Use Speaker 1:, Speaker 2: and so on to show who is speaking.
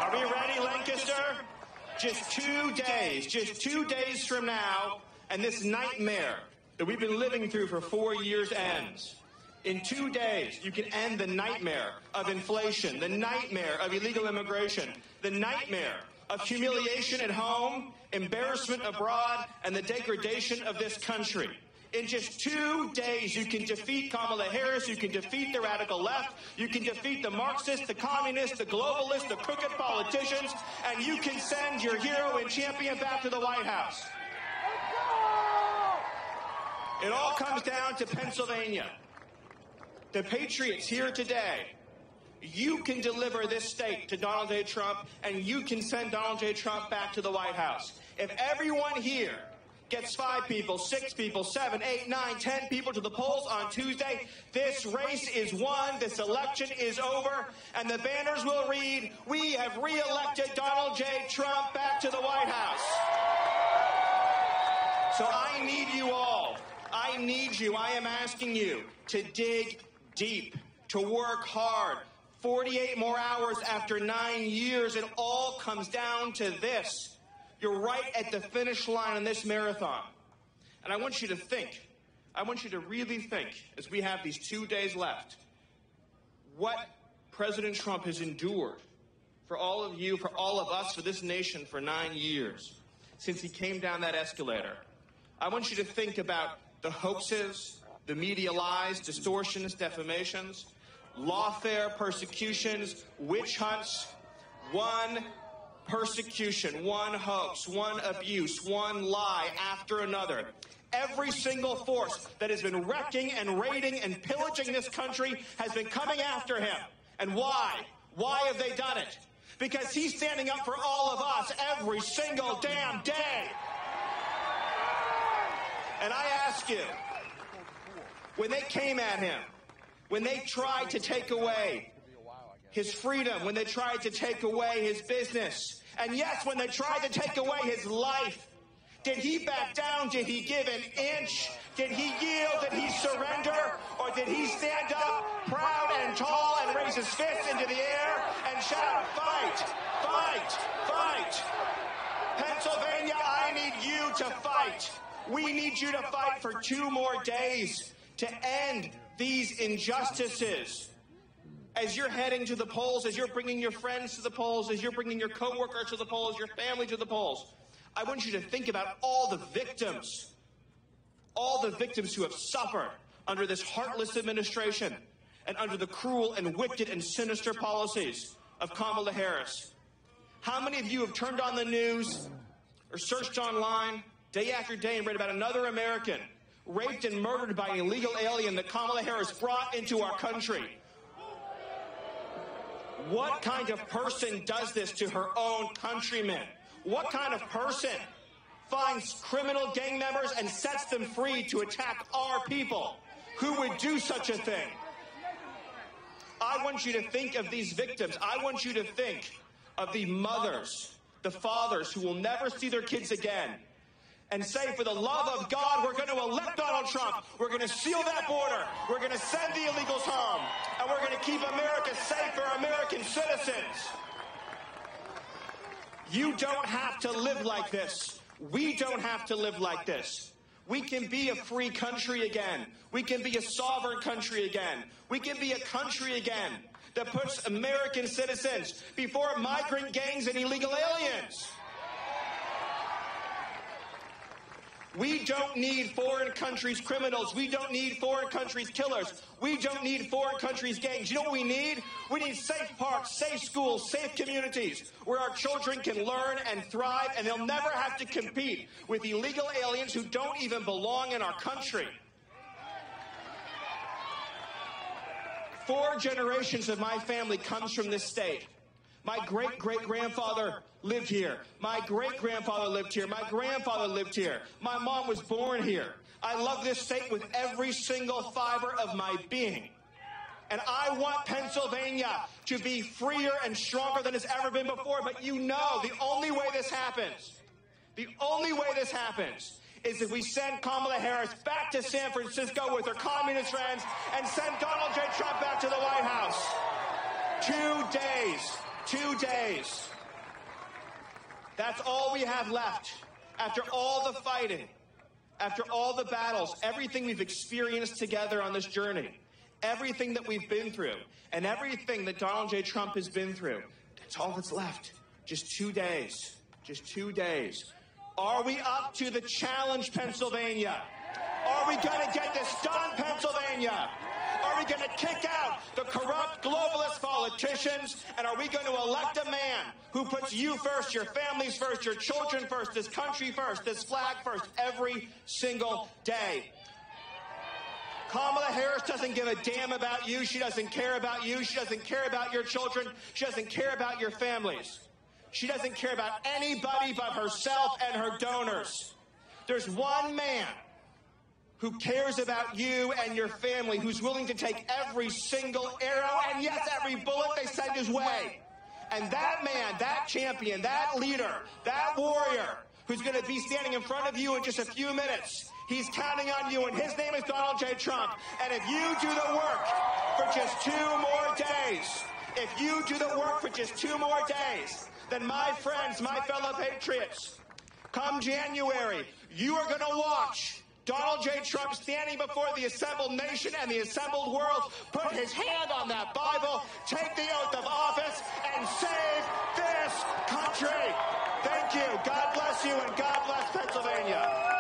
Speaker 1: Are we ready, Lancaster? Just 2 days, just 2 days from now, and this nightmare that we've been living through for 4 years ends. In 2 days, you can end the nightmare of inflation, the nightmare of illegal immigration, the nightmare of humiliation at home, embarrassment abroad, and the degradation of this country. In just 2 days, you can defeat Kamala Harris, you can defeat the radical left, you can defeat the Marxists, the communists, the globalists, the crooked politicians, and you can send your hero and champion back to the White House. It all comes down to Pennsylvania. The Patriots here today, you can deliver this state to Donald J. Trump, and you can send Donald J. Trump back to the White House. If everyone here gets 5 people, 6 people, 7, 8, 9, 10 people to the polls on Tuesday, this race is won, this election is over, and the banners will read, "We have re-elected Donald J. Trump back to the White House." So I need you all. I need you. I am asking you to dig deep, to work hard. 48 more hours after 9 years, it all comes down to this. You're right at the finish line in this marathon. And I want you to think, I want you to really think, as we have these 2 days left, what President Trump has endured for all of you, for all of us, for this nation for 9 years, since he came down that escalator. I want you to think about the hoaxes, the media lies, distortions, defamations, lawfare, persecutions, witch hunts, one persecution, one hoax, one abuse, one lie after another. Every single force that has been wrecking and raiding and pillaging this country has been coming after him. And why? Why have they done it? Because he's standing up for all of us every single damn day. And I ask you, when they came at him, when they tried to take away his freedom, when they tried to take away his business, and yes, when they tried to take away his life, did he back down? Did he give an inch? Did he yield? Did he surrender? Or did he stand up proud and tall and raise his fists into the air and shout, "Fight, fight, fight"? Pennsylvania, I need you to fight. We need you to fight for 2 more days to end these injustices. As you're heading to the polls, as you're bringing your friends to the polls, as you're bringing your coworkers to the polls, your family to the polls, I want you to think about all the victims who have suffered under this heartless administration and under the cruel and wicked and sinister policies of Kamala Harris. How many of you have turned on the news or searched online day after day and read about another American raped and murdered by an illegal alien that Kamala Harris brought into our country? What kind of person does this to her own countrymen? What kind of person finds criminal gang members and sets them free to attack our people? Who would do such a thing? I want you to think of these victims. I want you to think of the mothers, the fathers who will never see their kids again, and say, for the love of God, we're going to elect Donald Trump. We're going to seal that border. We're going to send the illegals home. And we're going to keep America safe for American citizens. You don't have to live like this. We don't have to live like this. We can be a free country again. We can be a sovereign country again. We can be a country again that puts American citizens before migrant gangs and illegal aliens. We don't need foreign countries' criminals. We don't need foreign countries' killers. We don't need foreign countries' gangs. You know what we need? We need safe parks, safe schools, safe communities where our children can learn and thrive, and they'll never have to compete with illegal aliens who don't even belong in our country. 4 generations of my family comes from this state. My great-great-grandfather lived here. My great-grandfather lived here. My grandfather lived here. My mom was born here. I love this state with every single fiber of my being. And I want Pennsylvania to be freer and stronger than it's ever been before. But you know, the only way this happens is if we send Kamala Harris back to San Francisco with her communist friends and send Donald J. Trump back to the White House. 2 days. 2 days. That's all we have left. After all the fighting, after all the battles, everything we've experienced together on this journey, everything that we've been through, and everything that Donald J. Trump has been through, that's all that's left. Just 2 days. Just 2 days. Are we up to the challenge, Pennsylvania? Are we going to get this done, Pennsylvania? Are we going to kick out the corrupt globalist politicians? And are we going to elect a man who puts you first, your families first, your children first, this country first, this flag first, every single day? Kamala Harris doesn't give a damn about you. She doesn't care about you. She doesn't care about your children. She doesn't care about your families. She doesn't care about anybody but herself and her donors. There's one man who cares about you and your family, who's willing to take every single arrow and, yes, every bullet they send his way. And that man, that champion, that leader, that warrior, who's going to be standing in front of you in just a few minutes, he's counting on you, and his name is Donald J. Trump. And if you do the work for just 2 more days, if you do the work for just 2 more days, then my friends, my fellow patriots, come January, you are going to watch Donald J. Trump standing before the assembled nation and the assembled world, put his hand on that Bible, take the oath of office, and save this country. Thank you. God bless you, and God bless Pennsylvania.